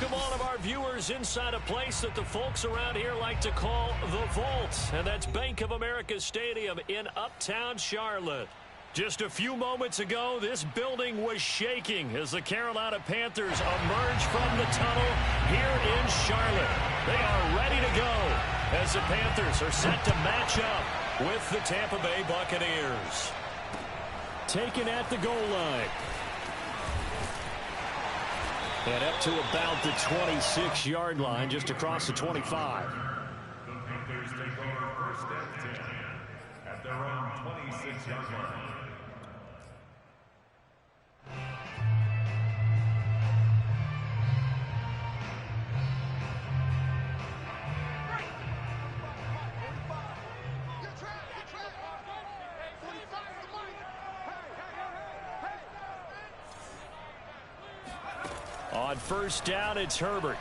welcome all of our viewers inside a place that the folks around here like to call the Vault, and that's Bank of America Stadium in Uptown Charlotte. Just a few moments ago, this building was shaking as the Carolina Panthers emerge from the tunnel here in Charlotte. They are ready to go as the Panthers are set to match up with the Tampa Bay Buccaneers. Taken at the goal line. And up to about the 26-yard line, just across the 25. The Panthers take over first and 10 at their own 26-yard line. On first down, it's Herbert.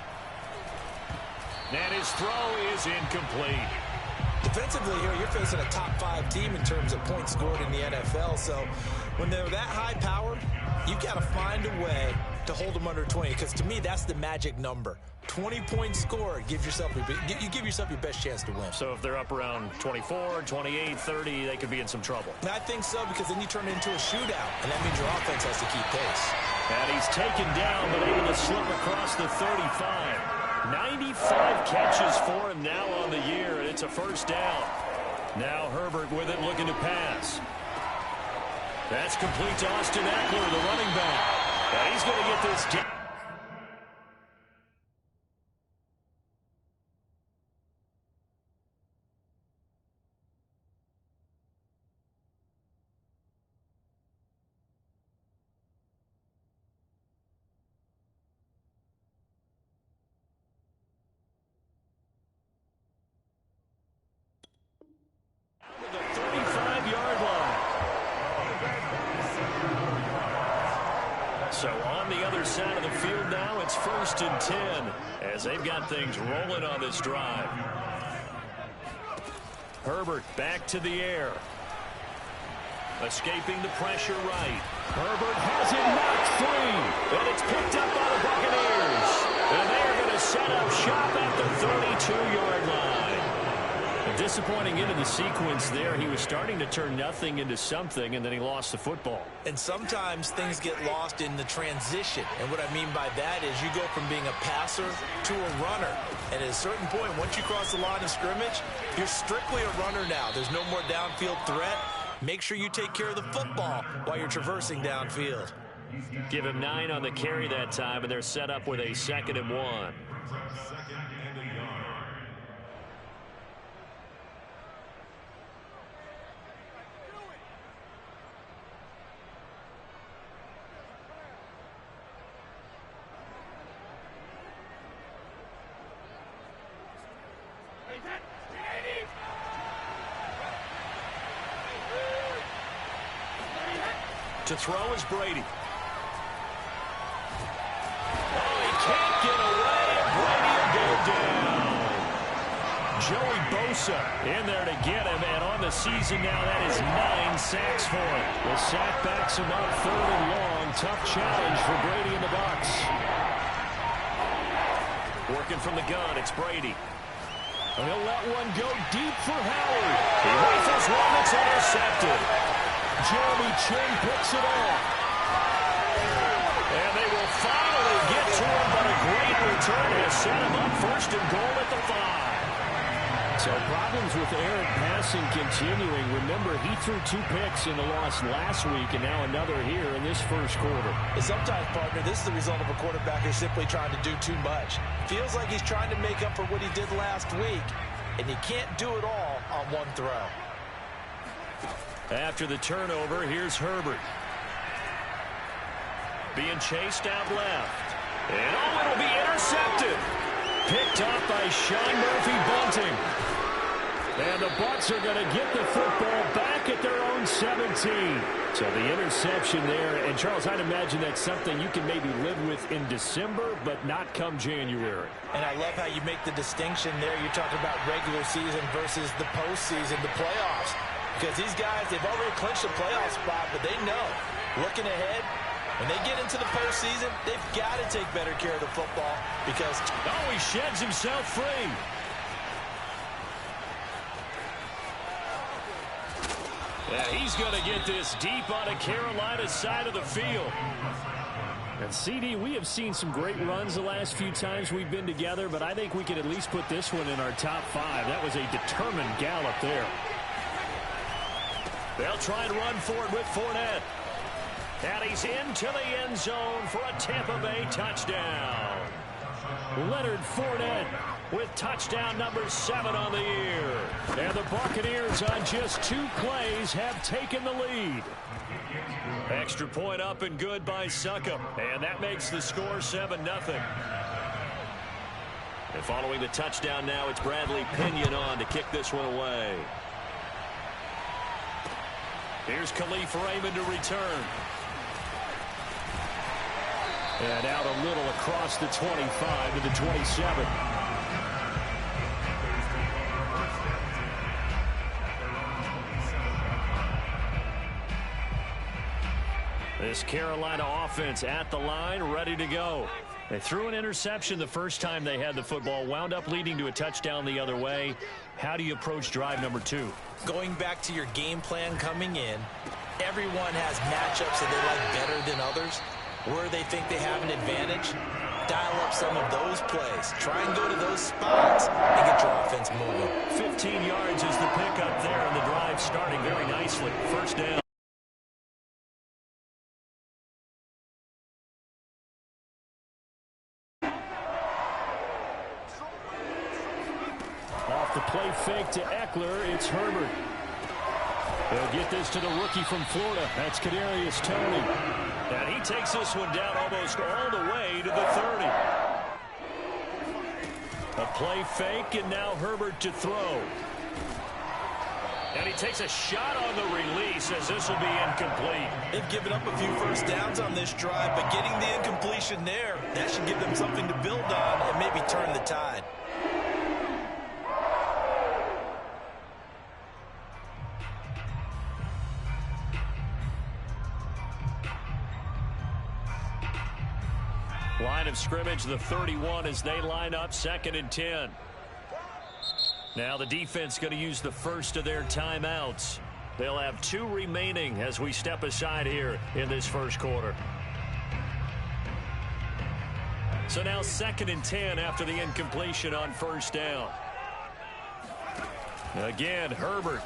And his throw is incomplete. Defensively here, you're facing a top-5 team in terms of points scored in the NFL. So when they're that high power, you've got to find a way to hold them under 20. Because to me, that's the magic number. 20 points scored, you give yourself your best chance to win. So if they're up around 24, 28, 30, they could be in some trouble. I think so, because then you turn it into a shootout, and that means your offense has to keep pace. And he's taken down, but able to slip across the 35. 95 catches for him now on the year, and it's a first down. Now Herbert with it, looking to pass. That's complete to Austin Eckler, the running back. And he's going to get this down. So on the other side of the field now, it's first and 10 as they've got things rolling on this drive. Herbert back to the air. Escaping the pressure right. Herbert has it knocked free. And it's picked up by the Buccaneers. And they're going to set up shop at the 32-yard line. A disappointing end of the sequence there. He was starting to turn nothing into something, and then he lost the football. And sometimes things get lost in the transition. And what I mean by that is you go from being a passer to a runner. And at a certain point, once you cross the line of scrimmage, you're strictly a runner now. There's no more downfield threat. Make sure you take care of the football while you're traversing downfield. Give him 9 on the carry that time, and they're set up with a 2nd and 1. To throw is Brady. Oh, he can't get away. Brady will go down. Joey Bosa in there to get him, and on the season now, that is 9 sacks for him. The sack backs him up 3rd and long. Tough challenge for Brady and the Bucs. Working from the gun, it's Brady. And he'll let one go deep for Howard. He rifles one that's intercepted. Jeremy Chin picks it off. And they will finally get to him, but a great return has set him up 1st and goal at the 5. So problems with errant passing continuing. Remember, he threw 2 picks in the loss last week, and now another here in this first quarter. And sometimes, partner, this is the result of a quarterback who's simply trying to do too much. Feels like he's trying to make up for what he did last week, and he can't do it all on one throw. After the turnover, here's Herbert. Being chased out left. And oh, it'll be intercepted. Picked off by Sean Murphy-Bunting. And the Bucs are going to get the football back at their own 17. So the interception there. And, Charles, I'd imagine that's something you can maybe live with in December, but not come January. And I love how you make the distinction there. You're talking about regular season versus the postseason, the playoffs. Because these guys, they've already clinched a playoff spot, but they know, looking ahead, When they get into the postseason, they've got to take better care of the football because... Oh, he sheds himself free. Yeah, he's going to get this deep on a Carolina side of the field. And CD, we have seen some great runs the last few times we've been together, but I think we can at least put this one in our top 5. That was a determined gallop there. They'll try and run for it with Fournette. And he's into the end zone for a Tampa Bay touchdown. Leonard Fournette with touchdown number 7 on the year. And the Buccaneers on just 2 plays have taken the lead. Extra point up and good by Succop. And that makes the score 7-0. And following the touchdown now, it's Bradley Pinion on to kick this one away. Here's Khalif Raymond to return. And out a little across the 25 to the 27. This Carolina offense at the line, ready to go. They threw an interception the first time they had the football, wound up leading to a touchdown the other way. How do you approach drive number 2? Going back to your game plan coming in, everyone has matchups that they like better than others. Where they think they have an advantage, dial up some of those plays. Try and go to those spots and get your offense moving. 15 yards is the pickup there, and the drive starting very nicely. First down. Off the play fake to Eckler, it's Herbert. They'll get this to the rookie from Florida. That's Kadarius Toney. And he takes this one down almost all the way to the 30. A play fake, and now Herbert to throw. And he takes a shot on the release as this will be incomplete. They've given up a few first downs on this drive, but getting the incompletion there, that should give them something to build on and maybe turn the tide. Line of scrimmage, the 31 as they line up, 2nd and 10. Now the defense going to use the first of their timeouts. They'll have 2 remaining as we step aside here in this first quarter. So now 2nd and 10 after the incompletion on first down. Again, Herbert.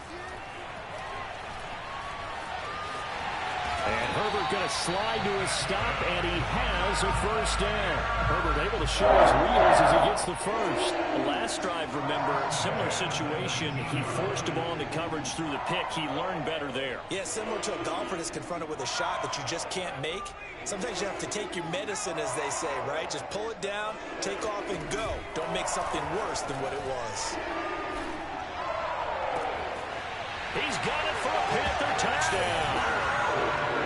And Herbert going to slide to a stop, and he has a first down. Herbert able to show his wheels as he gets the first. The last drive, remember, similar situation. He forced the ball into coverage through the pick. He learned better there. Yeah, similar to a golfer that's confronted with a shot that you just can't make. Sometimes you have to take your medicine, as they say, right? Just pull it down, take off, and go. Don't make something worse than what it was. He's got it for a Panther touchdown.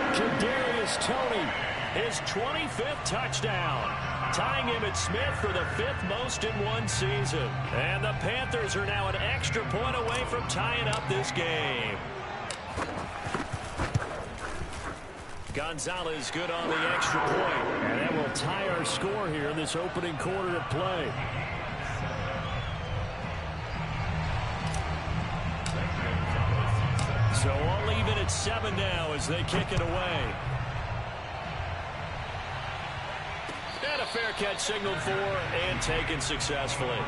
Kadarius Toney, his 25th touchdown, tying him at Smith for the 5th most in one season. And the Panthers are now an extra point away from tying up this game. Gonzalez good on the extra point. And that will tie our score here in this opening quarter of play. So all even at 7 now as they kick it away. And a fair catch signaled for and taken successfully.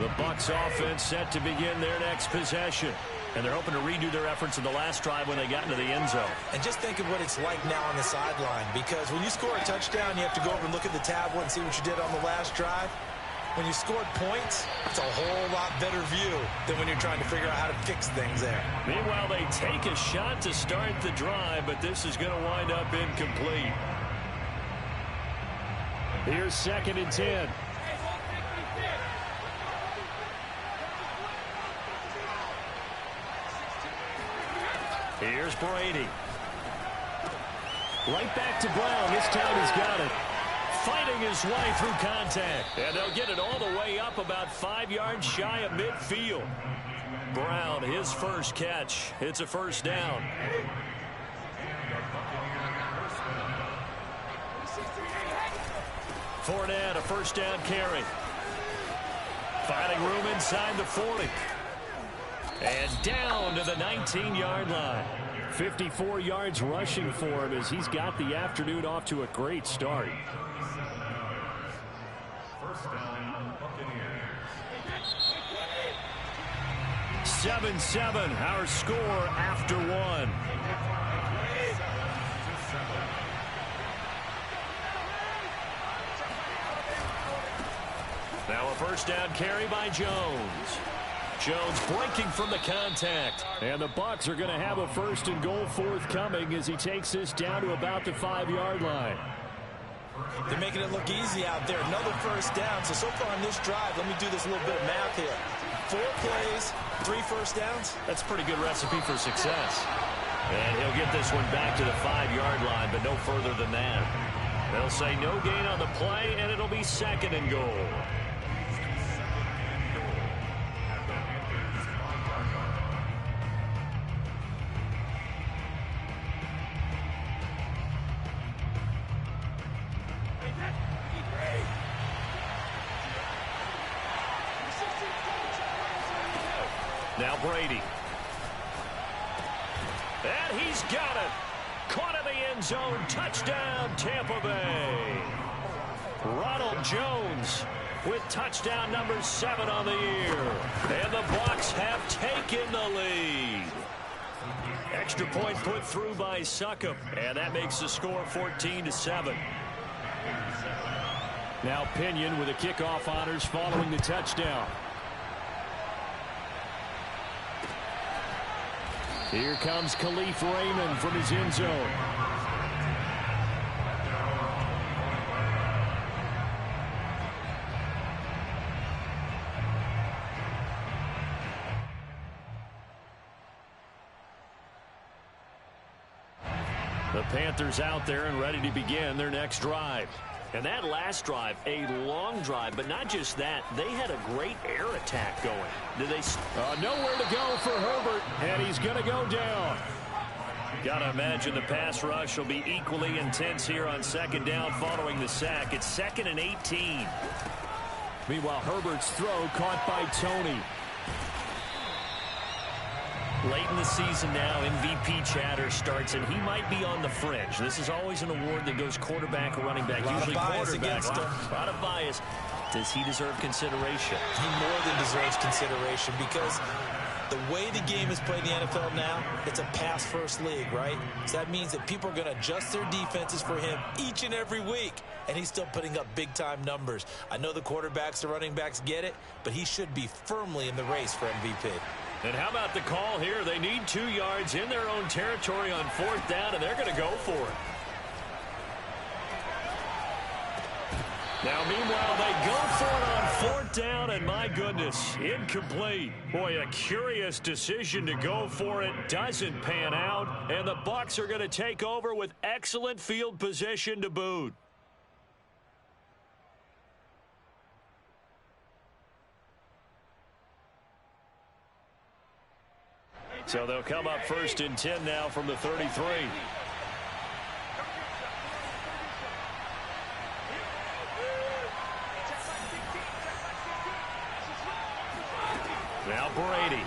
The Bucs offense set to begin their next possession. And they're hoping to redo their efforts in the last drive when they got into the end zone. And just think of what it's like now on the sideline, because when you score a touchdown, you have to go over and look at the tablet and see what you did on the last drive. When you scored points, it's a whole lot better view than when you're trying to figure out how to fix things there. Meanwhile, they take a shot to start the drive, but this is going to wind up incomplete. Here's 2nd and 10. Here's Brady. Right back to Brown. This time he's got it. fighting his way through contact. And they'll get it all the way up about 5 yards shy of midfield. Brown, his first catch. It's a first down. Fournette, a first down carry. Finding room inside the 40. And down to the 19-yard line. 54 yards rushing for him as he's got the afternoon off to a great start. First down, Buccaneers. 7-7, our score after one. Now a first down carry by Jones. Jones breaking from the contact. And the Bucs are going to have a first and goal forthcoming as he takes this down to about the 5-yard line. They're making it look easy out there. Another first down. So far on this drive, let me do this little bit of math here. 4 plays, 3 first downs. That's a pretty good recipe for success. And he'll get this one back to the 5-yard line, but no further than that. They'll say no gain on the play, and it'll be second and goal. Now Brady. And he's got it. Caught in the end zone. Touchdown, Tampa Bay. Ronald Jones with touchdown number 7 on the year. And the Bucs have taken the lead. Extra point put through by Succop. And that makes the score 14-7. Now Pinion with the kickoff honors following the touchdown. Here comes Khalif Raymond from his end zone. The Panthers out there and ready to begin their next drive. And that last drive, a long drive, but not just that. They had a great air attack going. Nowhere to go for Herbert, and he's going to go down. Got to imagine the pass rush will be equally intense here on second down following the sack. It's 2nd and 18. Meanwhile, Herbert's throw caught by Tony. Late in the season now, MVP chatter starts, and he might be on the fringe. This is always an award that goes quarterback or running back, usually quarterback. A lot of bias. Does he deserve consideration? He more than deserves consideration because the way the game is played in the NFL now, it's a pass-first league, right? So that means that people are going to adjust their defenses for him each and every week, and he's still putting up big-time numbers. I know the quarterbacks, the running backs get it, but he should be firmly in the race for MVP. And how about the call here? They need 2 yards in their own territory on 4th down, and they're going to go for it. Now, meanwhile, they go for it on 4th down, and my goodness, incomplete. Boy, a curious decision to go for it. Doesn't pan out, and the Bucs are going to take over with excellent field position to boot. So they'll come up 1st and 10 now from the 33. Now Brady.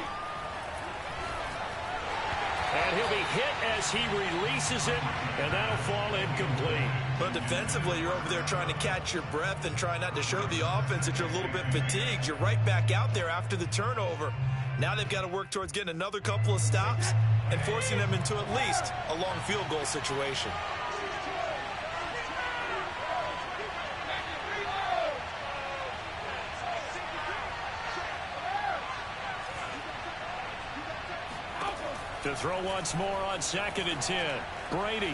And he'll be hit as he releases it, and that'll fall incomplete. But defensively, you're over there trying to catch your breath and try not to show the offense that you're a little bit fatigued. You're right back out there after the turnover. Now they've got to work towards getting another couple of stops and forcing them into at least a long field goal situation. To throw once more on 2nd and 10. Brady.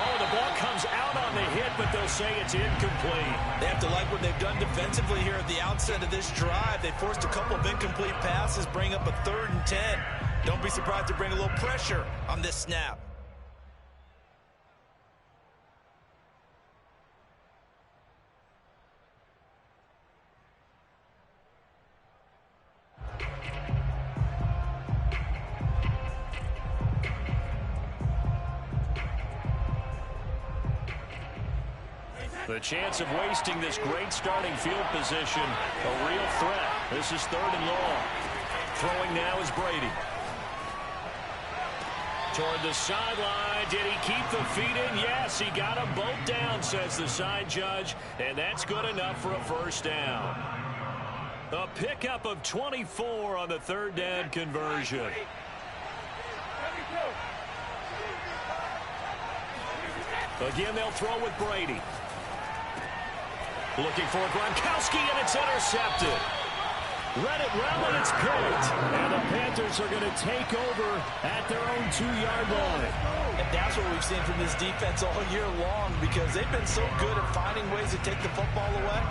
Oh, the ball comes out on the hit, but they'll say it's incomplete. They have to like what they've done defensively here at the outset of this drive. They forced a couple of incomplete passes, bring up a 3rd and 10. Don't be surprised to bring a little pressure on this snap. The chance of wasting this great starting field position, a real threat. This is 3rd and long. Throwing now is Brady. Toward the sideline. Did he keep the feet in? Yes, he got them both down, says the side judge. And that's good enough for a first down. A pickup of 24 on the 3rd down conversion. Again, they'll throw with Brady. Looking for Gronkowski, and it's intercepted. Read it well, and it's picked. And the Panthers are going to take over at their own 2-yard line. And that's what we've seen from this defense all year long, because they've been so good at finding ways to take the football away.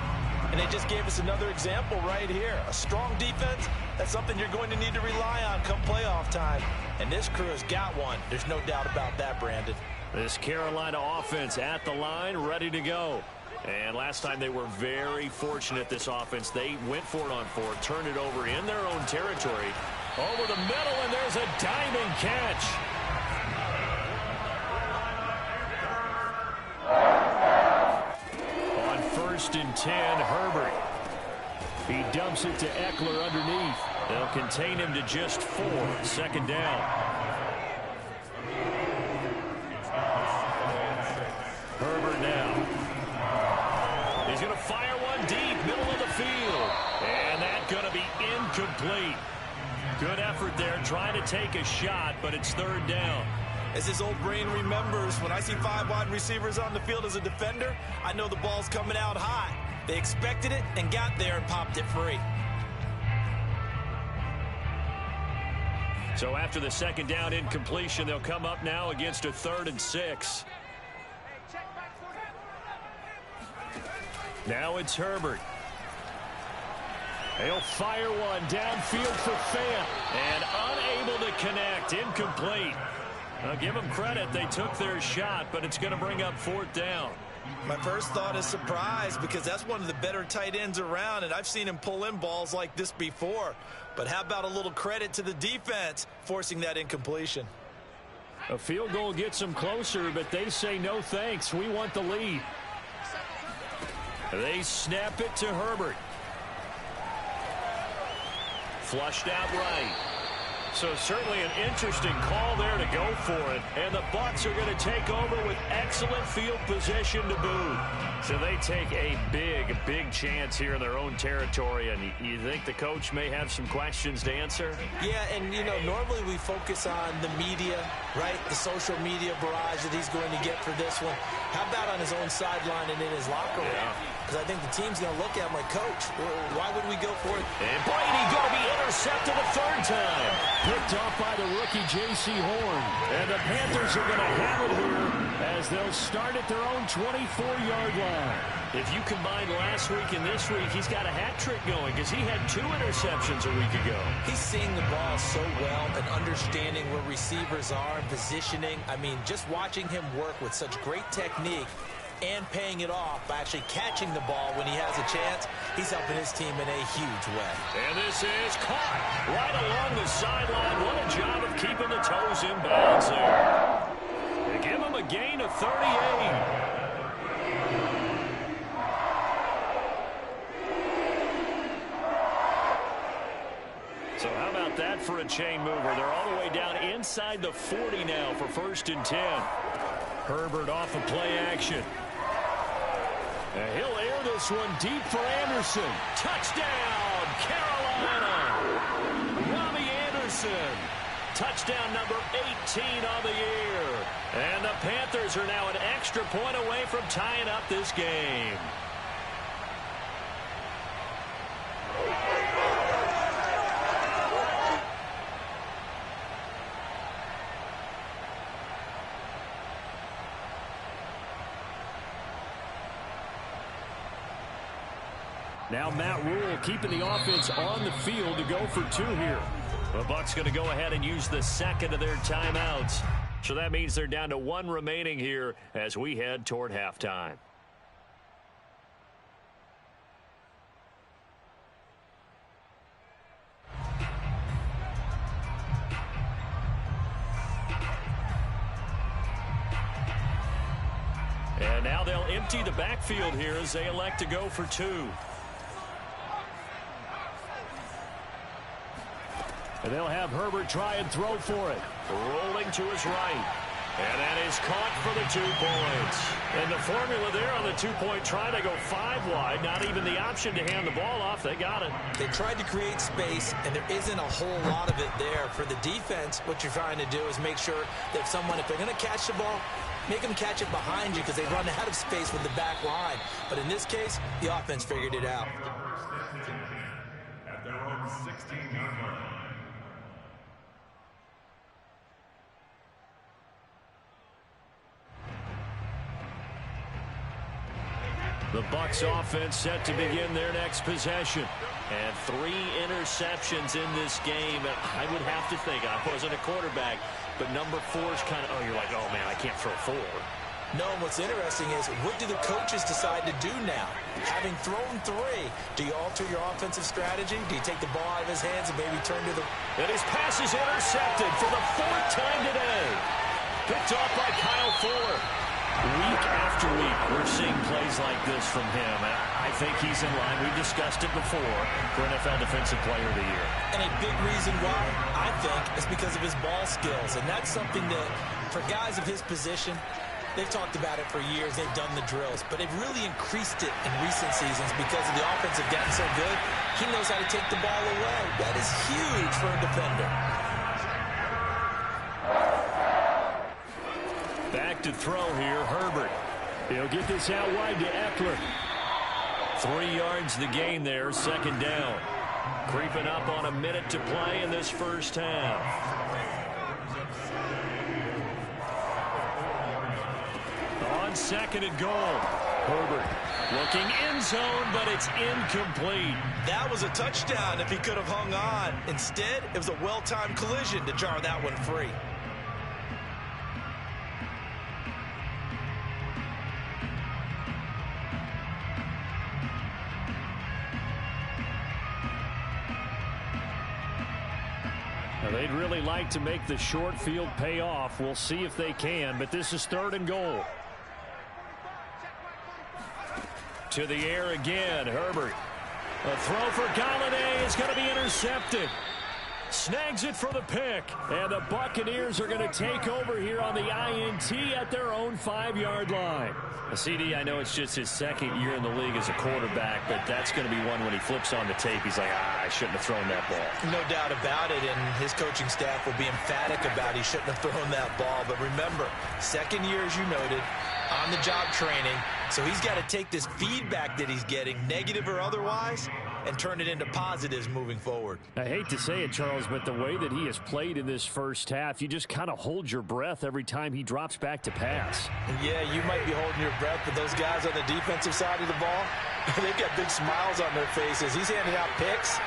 And they just gave us another example right here. A strong defense, that's something you're going to need to rely on come playoff time. And this crew has got one. There's no doubt about that, Brandon. This Carolina offense at the line, ready to go. And last time they were very fortunate, this offense. They went for it on 4th, turned it over in their own territory. Over the middle, and there's a diamond catch. On 1st and 10, Herbert. He dumps it to Eckler underneath. They'll contain him to just 4. 2nd down. Herbert now. He's going to fire one deep, middle of the field. And that's going to be incomplete. Good effort there, trying to take a shot, but it's 3rd down. As his old brain remembers, when I see 5 wide receivers on the field as a defender, I know the ball's coming out hot. They expected it and got there and popped it free. So after the 2nd down incompletion, they'll come up now against a 3rd and 6. Now it's Herbert. He'll fire one downfield for Fant. And unable to connect. Incomplete. I'll give them credit. They took their shot, but it's going to bring up 4th down. My first thought is surprise, because that's one of the better tight ends around, and I've seen him pull in balls like this before. But how about a little credit to the defense forcing that incompletion? A field goal gets them closer, but they say no thanks. We want the lead. They snap it to Herbert. Flushed out right. So certainly an interesting call there to go for it. And the Bucs are going to take over with excellent field position to boot. So they take a big chance here in their own territory. And you think the coach may have some questions to answer? Yeah, and, you know, normally we focus on the media, right? The social media barrage that he's going to get for this one. How about on his own sideline and in his locker room? Because I think the team's going to look at him like, Coach, why would we go for it? And Brady going to be intercepted a 3rd time. Picked off by the rookie J.C. Horn. And the Panthers are going to have it here as they'll start at their own 24-yard line. If you combine last week and this week, he's got a hat trick going because he had 2 interceptions a week ago. He's seeing the ball so well and understanding where receivers are and positioning. I mean, just watching him work with such great technique and paying it off by actually catching the ball when he has a chance, he's helping his team in a huge way. And this is caught right along the sideline. What a job of keeping the toes in bounds there. They give him a gain of 38. So how about that for a chain mover? They're all the way down inside the 40 now for 1st and 10. Herbert off of play action. And he'll air this one deep for Anderson. Touchdown, Carolina. Robbie Anderson. Touchdown number 18 on the year. And the Panthers are now an extra point away from tying up this game. Now Matt Rule keeping the offense on the field to go for 2 here. The Bucs going to go ahead and use the 2nd of their timeouts. So that means they're down to 1 remaining here as we head toward halftime. And now they'll empty the backfield here as they elect to go for 2. And they'll have Herbert try and throw for it. Rolling to his right. And that is caught for the 2 points. And the formula there on the 2-point try to go 5 wide. Not even the option to hand the ball off. They got it. They tried to create space, and there isn't a whole lot of it there. For the defense, what you're trying to do is make sure that if they're going to catch the ball, make them catch it behind you because they run out of space with the back line. But in this case, the offense figured it out. At their own 16-yard line. The Bucs offense set to begin their next possession. And 3 interceptions in this game. I would have to think, I wasn't a quarterback, but number 4 is kind of, you're like, oh, man, I can't throw 4. No, and what's interesting is, what do the coaches decide to do now? Having thrown 3, do you alter your offensive strategy? Do you take the ball out of his hands and maybe turn to the... And his pass is intercepted for the 4th time today. Picked off by Kyle Fuller. Week after week, we're seeing plays like this from him. And I think he's in line. We've discussed it before for NFL Defensive Player of the Year. And a big reason why, I think, is because of his ball skills. And that's something that, for guys of his position, they've talked about it for years. They've done the drills. But they've really increased it in recent seasons because of the offense have gotten so good. He knows how to take the ball away. That is huge for a defender. Back to throw here, Herbert. He'll get this out wide to Eckler. 3 yards the gain there, 2nd down. Creeping up on a minute to play in this first half. On 2nd and goal, Herbert looking end zone, but it's incomplete. That was a touchdown if he could have hung on. Instead, it was a well-timed collision to jar that one free. They'd really like to make the short field pay off. We'll see if they can, but this is 3rd and goal. To the air again, Herbert. A throw for Galladay is going to be intercepted. Snags it for the pick, and the Buccaneers are going to take over here on the INT at their own 5-yard line. CD, I know it's just his 2nd year in the league as a quarterback, but that's going to be one when he flips on the tape. He's like, I shouldn't have thrown that ball. No doubt about it, and his coaching staff will be emphatic about he shouldn't have thrown that ball. But remember, 2nd year, as you noted, on-the-job training. So he's got to take this feedback that he's getting, negative or otherwise, and turn it into positives moving forward. I hate to say it, Charles, but the way that he has played in this first half, you just kind of hold your breath every time he drops back to pass. Yeah, you might be holding your breath, but those guys on the defensive side of the ball, they've got big smiles on their faces. He's handing out picks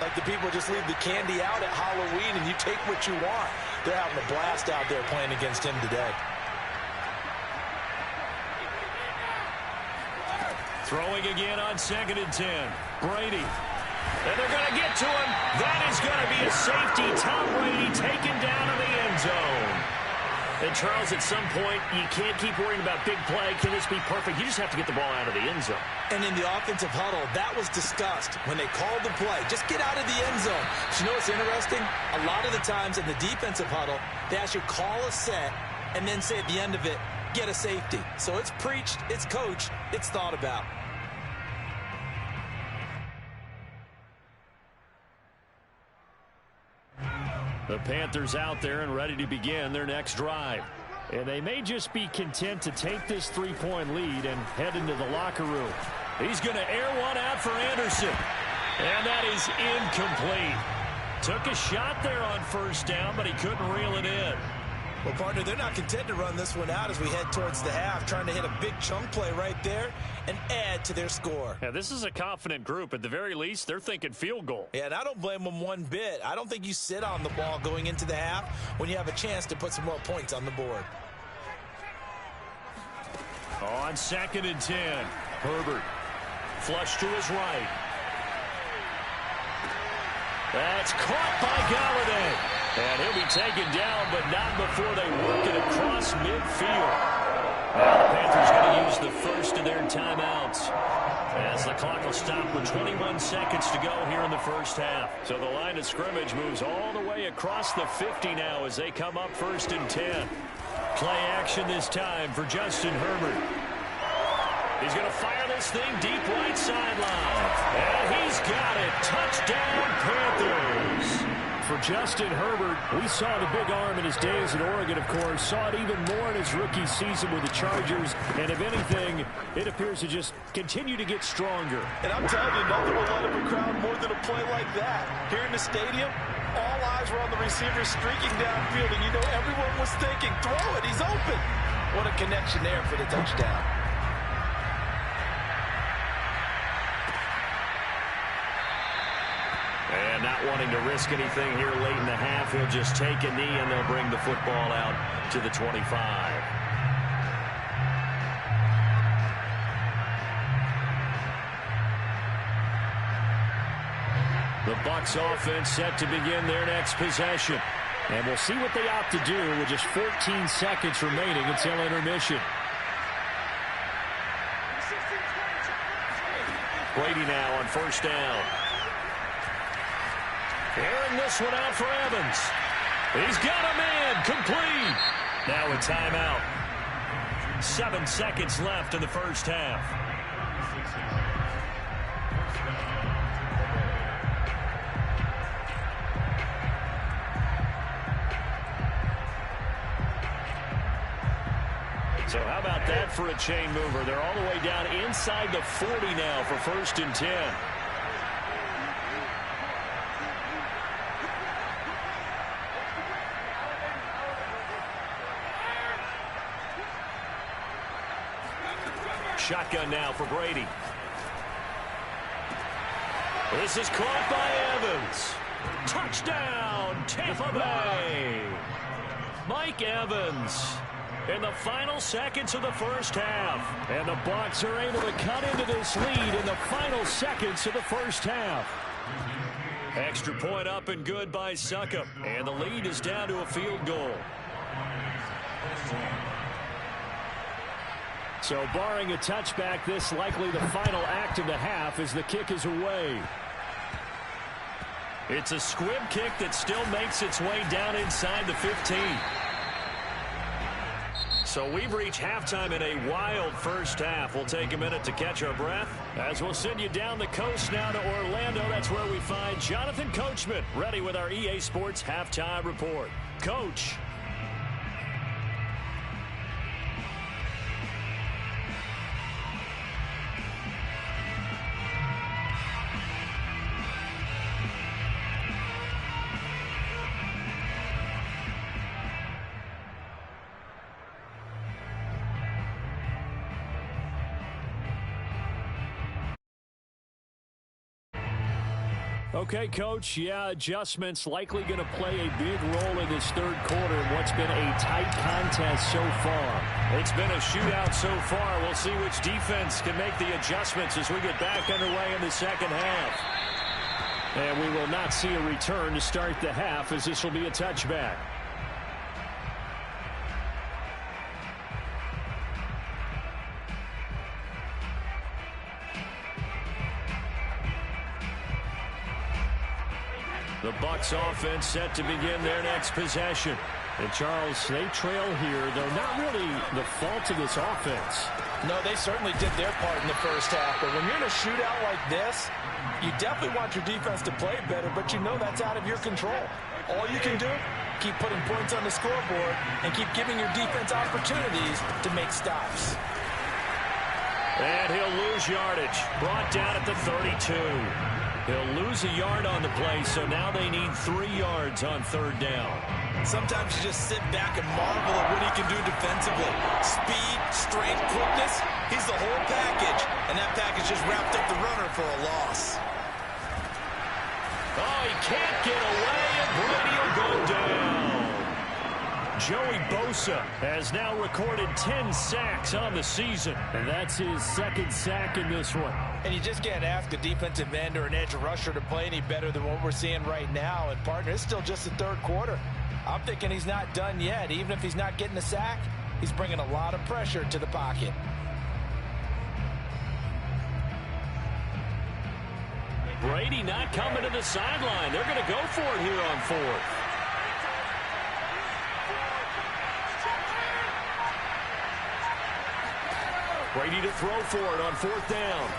like the people just leave the candy out at Halloween and you take what you want. They're having a blast out there playing against him today. Throwing again on 2nd and 10. Brady. And they're going to get to him. That is going to be a safety. Tom Brady taken down in the end zone. And, Charles, at some point, you can't keep worrying about big play. Can this be perfect? You just have to get the ball out of the end zone. And in the offensive huddle, that was discussed when they called the play. Just get out of the end zone. But you know what's interesting? A lot of the times in the defensive huddle, they actually call a set and then say at the end of it, get a safety. So it's preached, it's coached, it's thought about. The Panthers out there and ready to begin their next drive. And they may just be content to take this 3-point lead and head into the locker room. He's going to air one out for Anderson. And that is incomplete. Took a shot there on 1st down, but he couldn't reel it in. Well, partner, they're not content to run this one out as we head towards the half, trying to hit a big chunk play right there and add to their score. Yeah, this is a confident group. At the very least, they're thinking field goal. Yeah, and I don't blame them one bit. I don't think you sit on the ball going into the half when you have a chance to put some more points on the board. On 2nd and 10, Herbert. Flush to his right. That's caught by Galladay. And he'll be taken down, but not before they work it across midfield. Now the Panthers going to use the first of their timeouts, as the clock will stop with 21 seconds to go here in the first half. So the line of scrimmage moves all the way across the 50 now as they come up 1st and 10. Play action this time for Justin Herbert. He's going to fire this thing deep right sideline. And he's got it. Touchdown, Panthers. For Justin Herbert, we saw the big arm in his days at Oregon, of course. Saw it even more in his rookie season with the Chargers. And if anything, it appears to just continue to get stronger. And I'm telling you, nothing will light up a crowd more than a play like that. Here in the stadium, all eyes were on the receiver streaking downfield. And you know everyone was thinking, throw it, he's open. What a connection there for the touchdown. And not wanting to risk anything here late in the half, he'll just take a knee and they'll bring the football out to the 25. The Bucs offense set to begin their next possession. And we'll see what they opt to do with just 14 seconds remaining until intermission. Brady now on 1st down. Airing this one out for Evans. He's got a man complete. Now a timeout. 7 seconds left in the first half. So how about that for a chain mover? They're all the way down inside the 40 now for 1st and 10. Shotgun now for Brady. This is caught by Evans. Touchdown, Tampa Bay. Mike Evans in the final seconds of the first half. And the Bucs are able to cut into this lead in the final seconds of the first half. Extra point up and good by Succop. And the lead is down to a field goal. So barring a touchback, this likely the final act of the half as the kick is away. It's a squib kick that still makes its way down inside the 15. So we've reached halftime in a wild first half. We'll take a minute to catch our breath as we'll send you down the coast now to Orlando. That's where we find Jonathan Coachman ready with our EA Sports Halftime Report. Coach. Okay, Coach, yeah, adjustments likely going to play a big role in this third quarter in what's been a tight contest so far. It's been a shootout so far. We'll see which defense can make the adjustments as we get back underway in the second half. And we will not see a return to start the half as this will be a touchback. The Bucs offense set to begin their next possession. And Charles, they trail here, though not really the fault of this offense. No, they certainly did their part in the first half. But when you're in a shootout like this, you definitely want your defense to play better, but you know that's out of your control. All you can do, keep putting points on the scoreboard and keep giving your defense opportunities to make stops. And he'll lose yardage. Brought down at the 32. He'll lose a yard on the play, so now they need 3 yards on 3rd down. Sometimes you just sit back and marvel at what he can do defensively. Speed, strength, quickness, he's the whole package. And that package just wrapped up the runner for a loss. Oh, he can't get away, and Brady will go down. Joey Bosa has now recorded 10 sacks on the season. And that's his 2nd sack in this one. And you just can't ask a defensive end or an edge rusher to play any better than what we're seeing right now. And, partner, it's still just the 3rd quarter. I'm thinking he's not done yet. Even if he's not getting a sack, he's bringing a lot of pressure to the pocket. Brady not coming to the sideline. They're going to go for it here on fourth. Brady to throw for it on fourth down.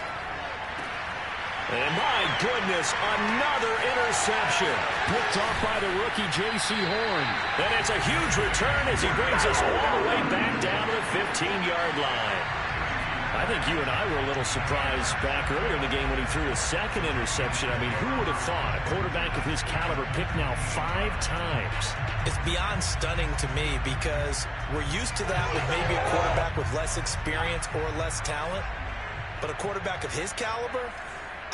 And my goodness, another interception. Picked off by the rookie J.C. Horn. And it's a huge return as he brings us all the way back down to the 15-yard line. I think you and I were a little surprised back earlier in the game when he threw his second interception. I mean, who would have thought a quarterback of his caliber picked now 5 times? It's beyond stunning to me because we're used to that with maybe a quarterback with less experience or less talent. But a quarterback of his caliber,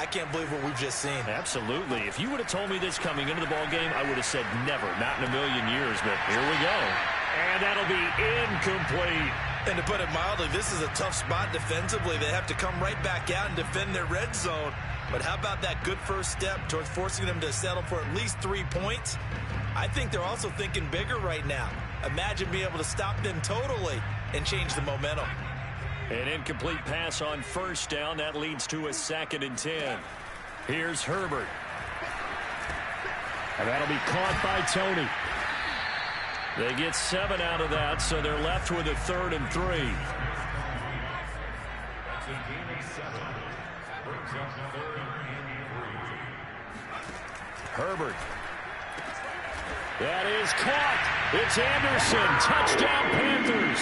I can't believe what we've just seen. Absolutely. If you would have told me this coming into the ball game, I would have said never, not in a million years. But here we go. And that'll be incomplete. And to put it mildly, this is a tough spot defensively. They have to come right back out and defend their red zone. But how about that good first step towards forcing them to settle for at least 3 points? I think they're also thinking bigger right now. Imagine being able to stop them totally and change the momentum. An incomplete pass on first down. That leads to a 2nd and 10. Here's Herbert. And that'll be caught by Tony. They get 7 out of that, so they're left with a 3rd and 3. That's a gain of 7. Brings up 3rd and 3. Herbert. That is caught. It's Anderson. Touchdown, Panthers.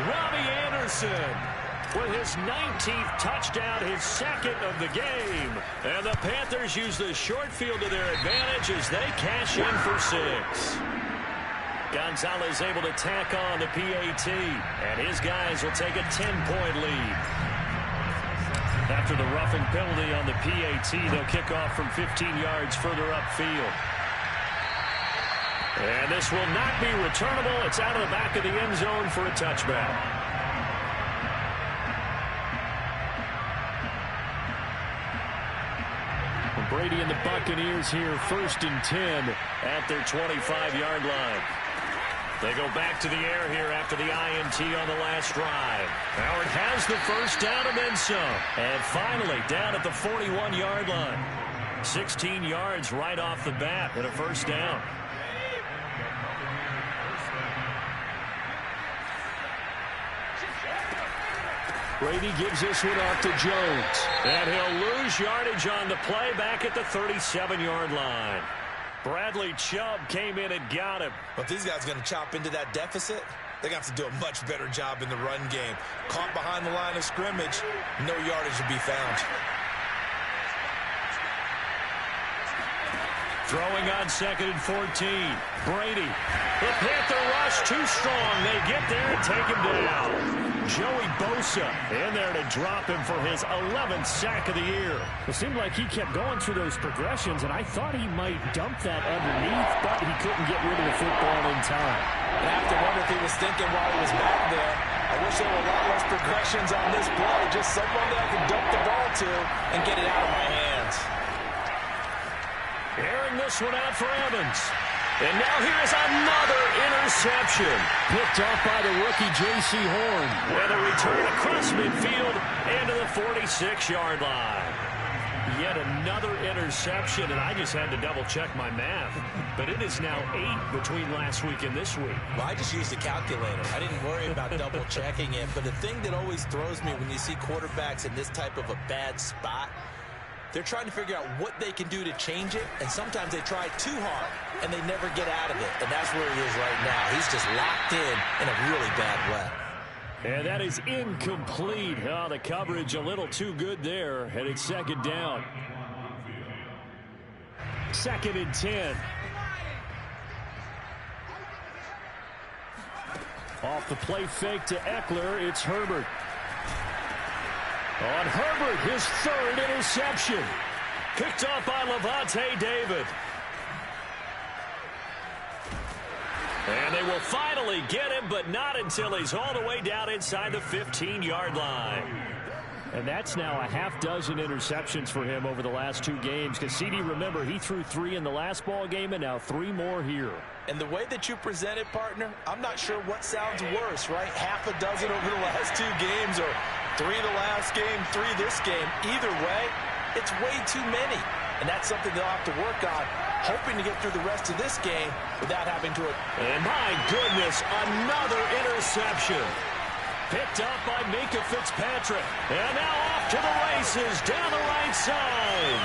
Robbie Anderson with his 19th touchdown, his 2nd of the game. And the Panthers use the short field to their advantage as they cash in for 6. Gonzalez able to tack on the PAT, and his guys will take a 10-point lead. After the roughing penalty on the PAT, they'll kick off from 15 yards further upfield. And this will not be returnable. It's out of the back of the end zone for a touchback. Brady and the Buccaneers here, 1st and 10 at their 25-yard line. They go back to the air here after the INT on the last drive. Howard has the first down and then some. And finally down at the 41-yard line. 16 yards right off the bat and a first down. Brady gives this one off to Jones. And he'll lose yardage on the play back at the 37-yard line. Bradley Chubb came in and got him. But these guys are going to chop into that deficit. They're going to have to do a much better job in the run game. Caught behind the line of scrimmage, no yardage to be found. Throwing on 2nd and 14. Brady. The Panther rush too strong. They get there and take him down. Joey Bosa in there to drop him for his 11th sack of the year. It seemed like he kept going through those progressions, and I thought he might dump that underneath, but he couldn't get rid of the football in time. I have to wonder if he was thinking while he was back there, I wish there were a lot less progressions on this play, just someone that I could dump the ball to and get it out of my hands. Airing this one out for Evans. And now here's another interception. Picked off by the rookie J.C. Horn. With a return across midfield into the 46-yard line. Yet another interception, and I just had to double-check my math. But it is now 8 between last week and this week. Well, I just used a calculator. I didn't worry about double-checking it. But the thing that always throws me when you see quarterbacks in this type of a bad spot, they're trying to figure out what they can do to change it, and sometimes they try too hard, and they never get out of it. And that's where he is right now. He's just locked in a really bad way. And that is incomplete. Oh, the coverage a little too good there, and it's 2nd down. 2nd and 10. Off the play fake to Eckler, it's Herbert. On Herbert, his 3rd interception. Picked off by Levante David. And they will finally get him, but not until he's all the way down inside the 15-yard line. And that's now a half dozen interceptions for him over the last 2 games. Because, CD, remember, he threw 3 in the last ball game and now 3 more here. And the way that you present it, partner, I'm not sure what sounds worse, right? Half a dozen over the last 2 games or 3 the last game, 3 this game. Either way, It's way too many. And that's something they'll have to work on, hoping to get through the rest of this game without having to... And my goodness, another interception. Picked up by Minkah Fitzpatrick. And now off to the races down the right side.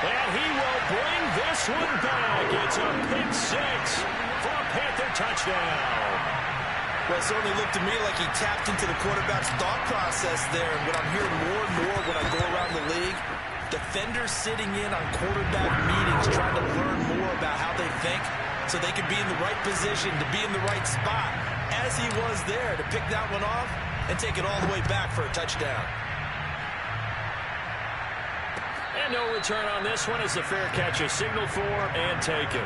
And he will bring this one back. It's a pick six for a Panther touchdown. Well, it certainly looked to me like he tapped into the quarterback's thought process there. And what I'm hearing more and more when I go around the league, defenders sitting in on quarterback meetings trying to learn more about how they think so they can be in the right position, to be in the right spot, as he was there to pick that one off and take it all the way back for a touchdown. And no return on this one as the fair catch is signaled for and taken.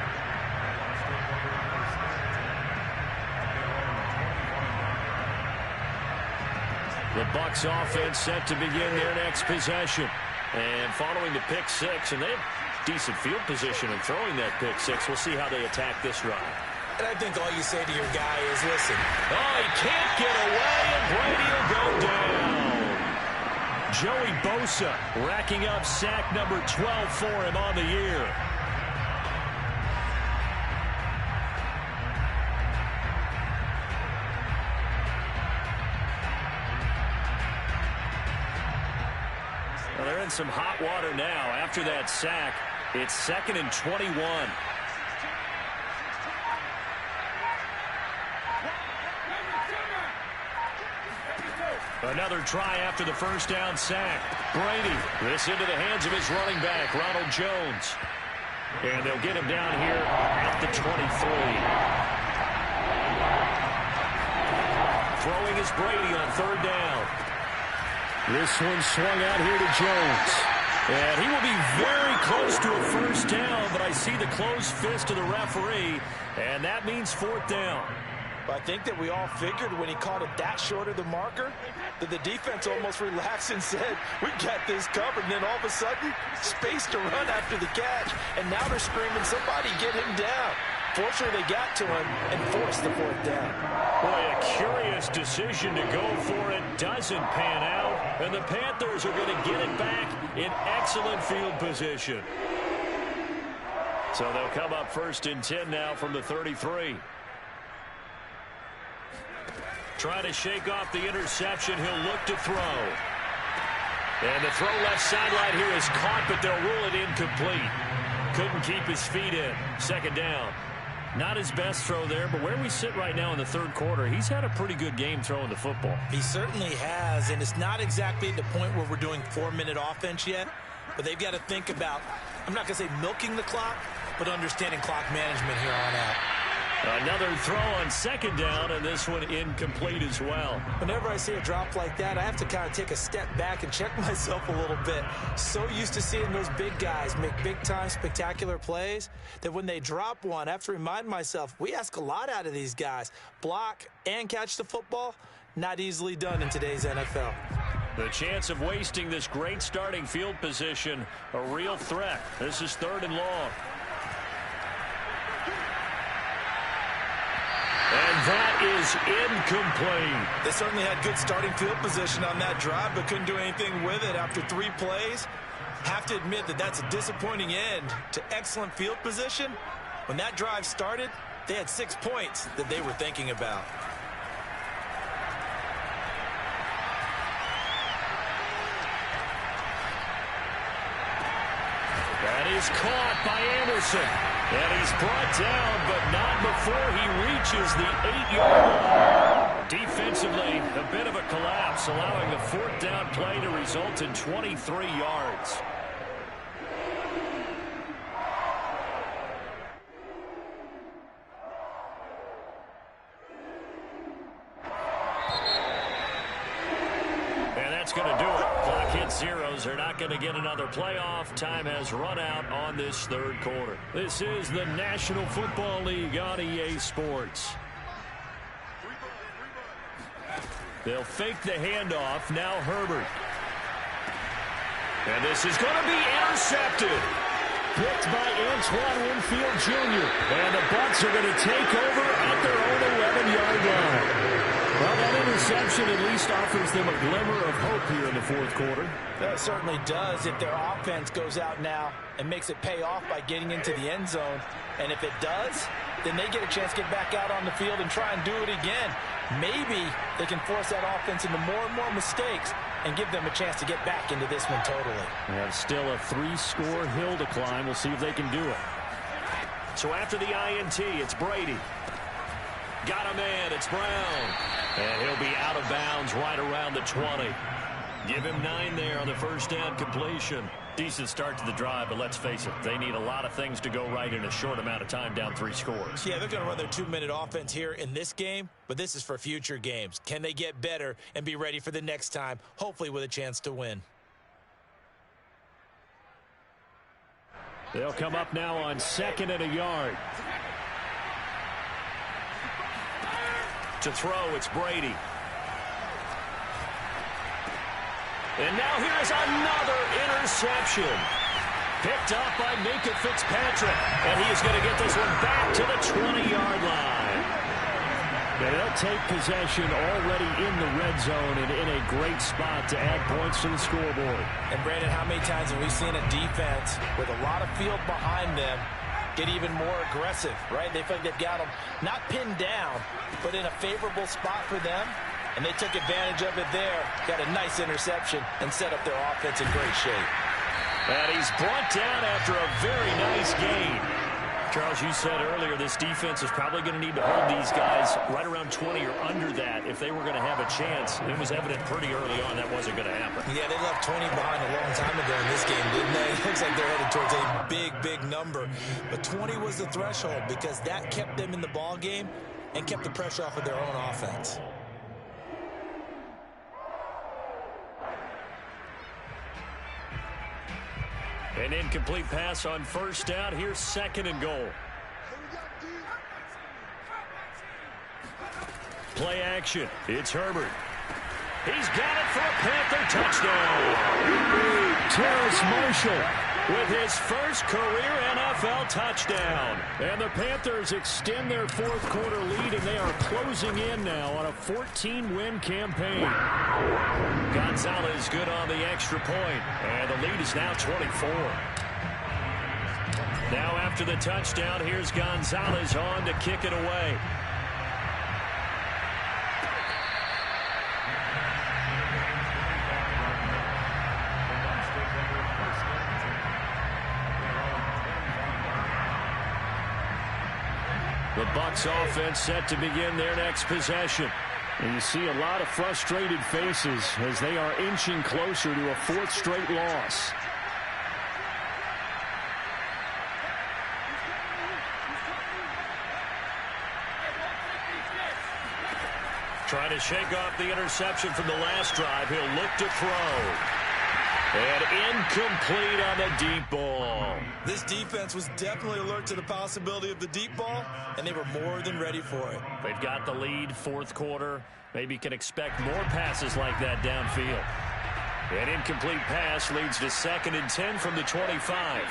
The Bucs offense set to begin their next possession. And following the pick six, and they have decent field position in throwing that pick six. We'll see how they attack this drive. And I think all you say to your guy is, listen. Oh, he can't get away, and Brady will go down. Joey Bosa racking up sack number 12 for him on the year. Well, they're in some hot water now. After that sack, it's 2nd and 21. Another try after the first down sack. Brady, this into the hands of his running back, Ronald Jones. And they'll get him down here at the 23. Throwing is Brady on 3rd down. This one swung out here to Jones. And he will be very close to a first down, but I see the closed fist of the referee, and that means 4th down. I think that we all figured when he called it that short of the marker that the defense almost relaxed and said, we got this covered. And then all of a sudden, space to run after the catch. And now they're screaming, somebody get him down. Fortunately, they got to him and forced the 4th down. Boy, a curious decision to go for it. Doesn't pan out. And the Panthers are going to get it back in excellent field position. So they'll come up 1st and 10 now from the 33. Trying to shake off the interception. He'll look to throw. And the throw left sideline here is caught, but they'll rule it incomplete. Couldn't keep his feet in. 2nd down. Not his best throw there, but where we sit right now in the 3rd quarter, he's had a pretty good game throwing the football. He certainly has, and it's not exactly at the point where we're doing 4-minute offense yet, but they've got to think about, I'm not going to say milking the clock, but understanding clock management here on out. Another throw on 2nd down, and this one incomplete as well. Whenever I see a drop like that, I have to kind of take a step back and check myself a little bit. So used to seeing those big guys make big-time spectacular plays that when they drop one, I have to remind myself, we ask a lot out of these guys. Block and catch the football, not easily done in today's NFL. The chance of wasting this great starting field position, a real threat. This is 3rd and long. And that is incomplete. They certainly had good starting field position on that drive, but couldn't do anything with it after 3 plays. Have to admit that that's a disappointing end to excellent field position. When that drive started, they had 6 points that they were thinking about. That is caught by Anderson. And he's brought down, but not before he reaches the 8-yard line. Defensively, a bit of a collapse, allowing the 4th down play to result in 23 yards. And that's going to do it. Clock hits zeros. They're not going to get another playoff. Time has run out on this 3rd quarter. This is the National Football League on EA Sports. They'll fake the handoff. Now Herbert. And this is going to be intercepted. Picked by Antoine Winfield Jr. And the Bucs are going to take over at their own 11-yard line. Well, that interception at least offers them a glimmer of hope here in the fourth quarter. That certainly does if their offense goes out now and makes it pay off by getting into the end zone. And if it does, then they get a chance to get back out on the field and try and do it again. Maybe they can force that offense into more and more mistakes and give them a chance to get back into this one totally. They have still a 3-score hill to climb. We'll see if they can do it. So after the INT, it's Brady. Got a man, it's Brown. And he'll be out of bounds right around the 20. Give him 9 there on the first down completion. Decent start to the drive, but let's face it, they need a lot of things to go right in a short amount of time down 3 scores. Yeah, they're going to run their 2-minute offense here in this game, but this is for future games. Can they get better and be ready for the next time, hopefully with a chance to win? They'll come up now on 2nd and a yard. To throw, it's Brady. And now here's another interception. Picked up by Minkah Fitzpatrick. And he is going to get this one back to the 20-yard line. And they'll take possession already in the red zone and in a great spot to add points to the scoreboard. And, Brandon, how many times have we seen a defense with a lot of field behind them get even more aggressive, right? They feel like they've got them not pinned down, but in a favorable spot for them. And they took advantage of it there. Got a nice interception and set up their offense in great shape. And he's brought down after a very nice gain. Charles, you said earlier this defense is probably going to need to hold these guys right around 20 or under that if they were going to have a chance. It was evident pretty early on that wasn't going to happen. Yeah, they left 20 behind a long time ago in this game, didn't they? It looks like they're headed towards a big, big number. But 20 was the threshold because that kept them in the ball game and kept the pressure off of their own offense. An incomplete pass on first down. Here's 2nd and goal. Play action. It's Herbert. He's got it for a Panther touchdown. Terrace Marshall with his first career NFL touchdown. And the Panthers extend their fourth quarter lead, and they are closing in now on a 14-win campaign. Gonzalez good on the extra point, and the lead is now 24. Now after the touchdown, here's Gonzalez on to kick it away. The Bucs offense set to begin their next possession. And you see a lot of frustrated faces as they are inching closer to a 4th straight loss. Trying to shake off the interception from the last drive. He'll look to throw. And incomplete on the deep ball. This defense was definitely alert to the possibility of the deep ball, and they were more than ready for it. They've got the lead, 4th quarter. Maybe can expect more passes like that downfield. An incomplete pass leads to 2nd and 10 from the 25.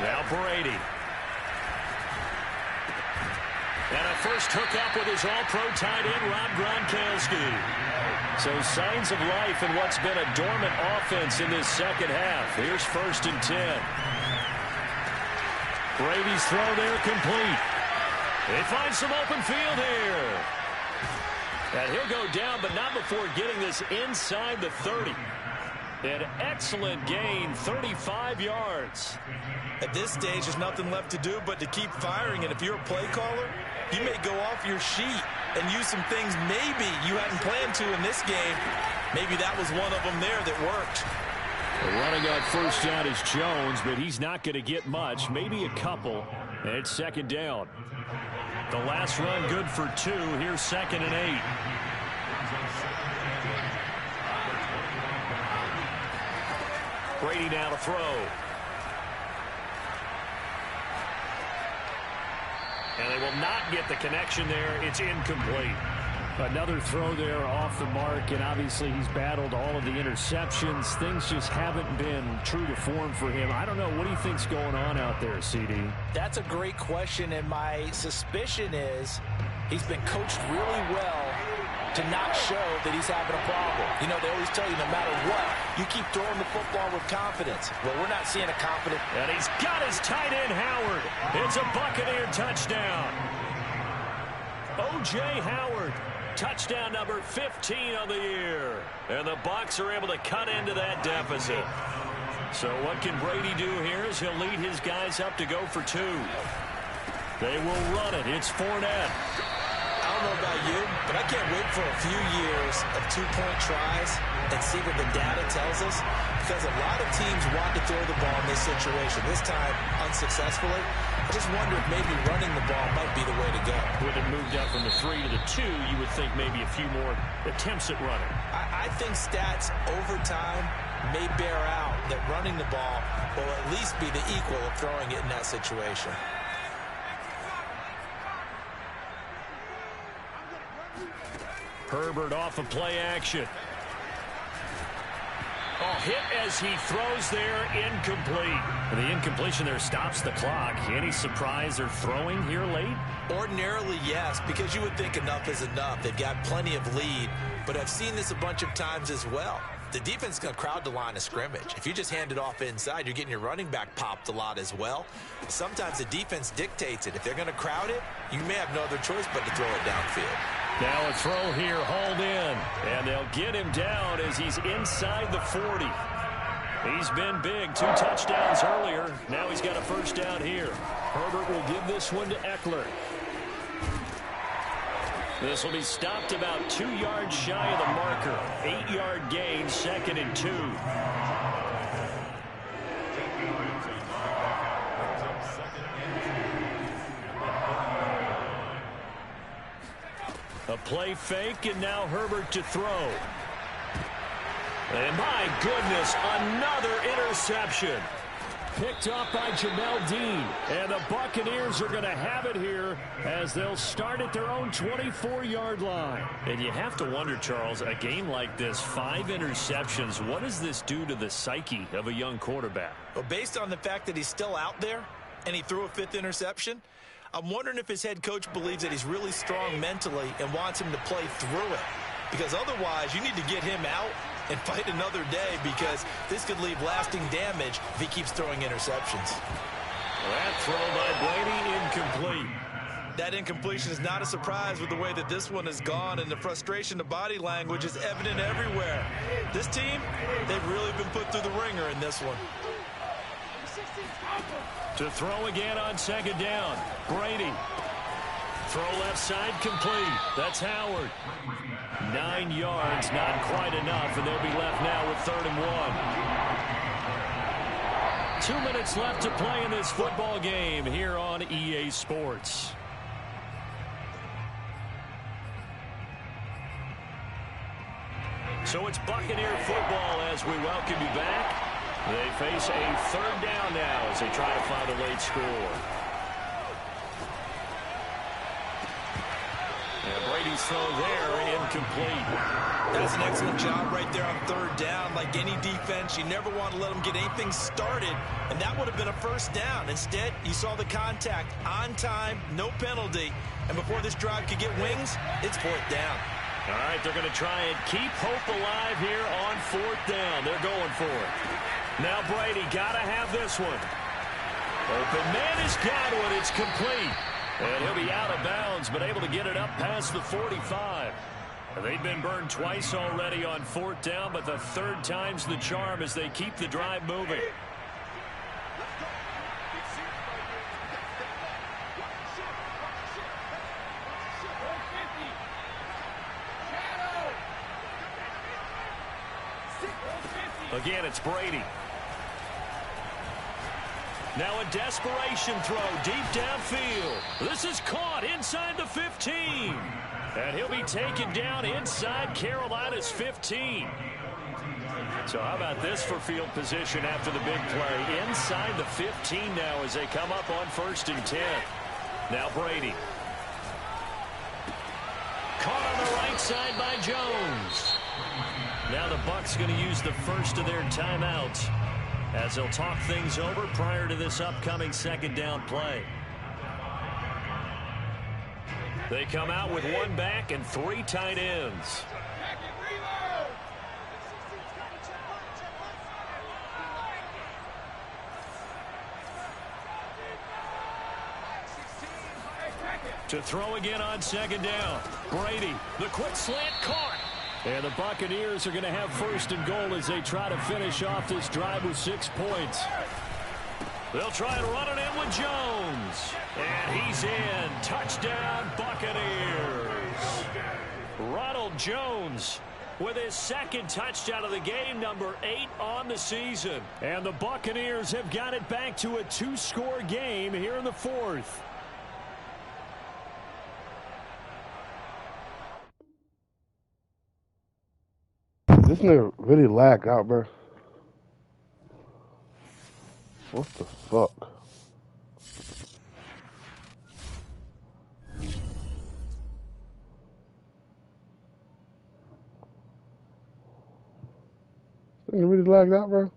Now Brady. And a first hookup with his all-pro tight end, Rob Gronkowski. So signs of life in what's been a dormant offense in this second half. Here's 1st and 10. Brady's throw there complete. They find some open field here. And he'll go down, but not before getting this inside the 30. An excellent gain, 35 yards. At this stage, there's nothing left to do but to keep firing. And if you're a play caller, you may go off your sheet and use some things maybe you hadn't planned to in this game. Maybe that was one of them there that worked. The running on first down is Jones, but he's not going to get much, maybe a couple. And it's 2nd down. The last run good for 2. Here's 2nd and 8. Brady now to throw. And they will not get the connection there. It's incomplete. Another throw there off the mark, and obviously he's battled all of the interceptions. Things just haven't been true to form for him. I don't know. What do you think's going on out there, CD? That's a great question, and my suspicion is He's been coached really well to not show that he's having a problem. You know, they always tell you no matter what, you keep throwing the football with confidence. Well, we're not seeing a confident. And he's got his tight end, Howard. It's a Buccaneer touchdown. O.J. Howard, touchdown number 15 on the year. And the Bucs are able to cut into that deficit. So what can Brady do here is he'll lead his guys up to go for 2. They will run it. It's Fournette. I don't know about you, but I can't wait for a few years of 2-point tries and see what the data tells us, because a lot of teams want to throw the ball in this situation. This time, unsuccessfully. I just wonder if maybe running the ball might be the way to go. With it moved up from the 3 to the 2, you would think maybe a few more attempts at running. I think stats over time may bear out that running the ball will at least be the equal of throwing it in that situation. Herbert off of play action. Oh, hit as he throws there, incomplete. And the incompletion there stops the clock. Any surprise they're throwing here late? Ordinarily, yes, because you would think enough is enough. They've got plenty of lead, but I've seen this a bunch of times as well. The defense is going to crowd the line of scrimmage. If you just hand it off inside, you're getting your running back popped a lot as well. Sometimes the defense dictates it. If they're going to crowd it, you may have no other choice but to throw it downfield. Now a throw here, hauled in, and they'll get him down as he's inside the 40. He's been big, 2 touchdowns earlier. Now he's got a first down here. Herbert will give this one to Eckler. This will be stopped about 2 yards shy of the marker. 8-yard gain, 2nd and 2. A play fake, and now Herbert to throw. And my goodness, another interception. Picked up by Jamel Dean. And the Buccaneers are going to have it here as they'll start at their own 24-yard line. And you have to wonder, Charles, a game like this, 5 interceptions, what does this do to the psyche of a young quarterback? Well, based on the fact that he's still out there and he threw a 5th interception, I'm wondering if his head coach believes that he's really strong mentally and wants him to play through it. Because otherwise, you need to get him out and fight another day, because this could leave lasting damage if he keeps throwing interceptions. That throw by Brady, incomplete. That incompletion is not a surprise with the way that this one has gone, and the frustration of body language is evident everywhere. This team, they've really been put through the ringer in this one. To throw again on 2nd down. Brady. Throw left side, complete. That's Howard. 9 yards, not quite enough, and they'll be left now with 3rd and 1. 2 minutes left to play in this football game here on EA Sports. So it's Buccaneer football as we welcome you back. They face a 3rd down now as they try to find a late score. And Brady's throw there, incomplete. That's an excellent job right there on 3rd down. Like any defense, you never want to let them get anything started, and that would have been a first down. Instead, you saw the contact on time, no penalty, and before this drive could get wings, it's 4th down. All right, they're going to try and keep hope alive here on 4th down. They're going for it. Now Brady got to have this one. Open man has got one. It's complete. And he'll be out of bounds, but able to get it up past the 45. They've been burned twice already on 4th down, but the 3rd time's the charm as they keep the drive moving. Again, it's Brady. Now a desperation throw deep downfield. This is caught inside the 15. And he'll be taken down inside Carolina's 15. So how about this for field position after the big play? Inside the 15 now as they come up on 1st and 10. Now Brady. Caught on the right side by Jones. Now the Bucs going to use the first of their timeouts as they'll talk things over prior to this upcoming 2nd down play. They come out with one back and 3 tight ends. To throw again on 2nd down. Brady, the quick slant caught. And the Buccaneers are going to have 1st and goal as they try to finish off this drive with 6 points. They'll try and run it in with Jones. And he's in. Touchdown, Buccaneers. Ronald Jones with his 2nd touchdown of the game, number 8 on the season. And the Buccaneers have got it back to a 2-score game here in the 4th. This nigga really lagged out, bro. What the fuck? This nigga really lagged out, bro.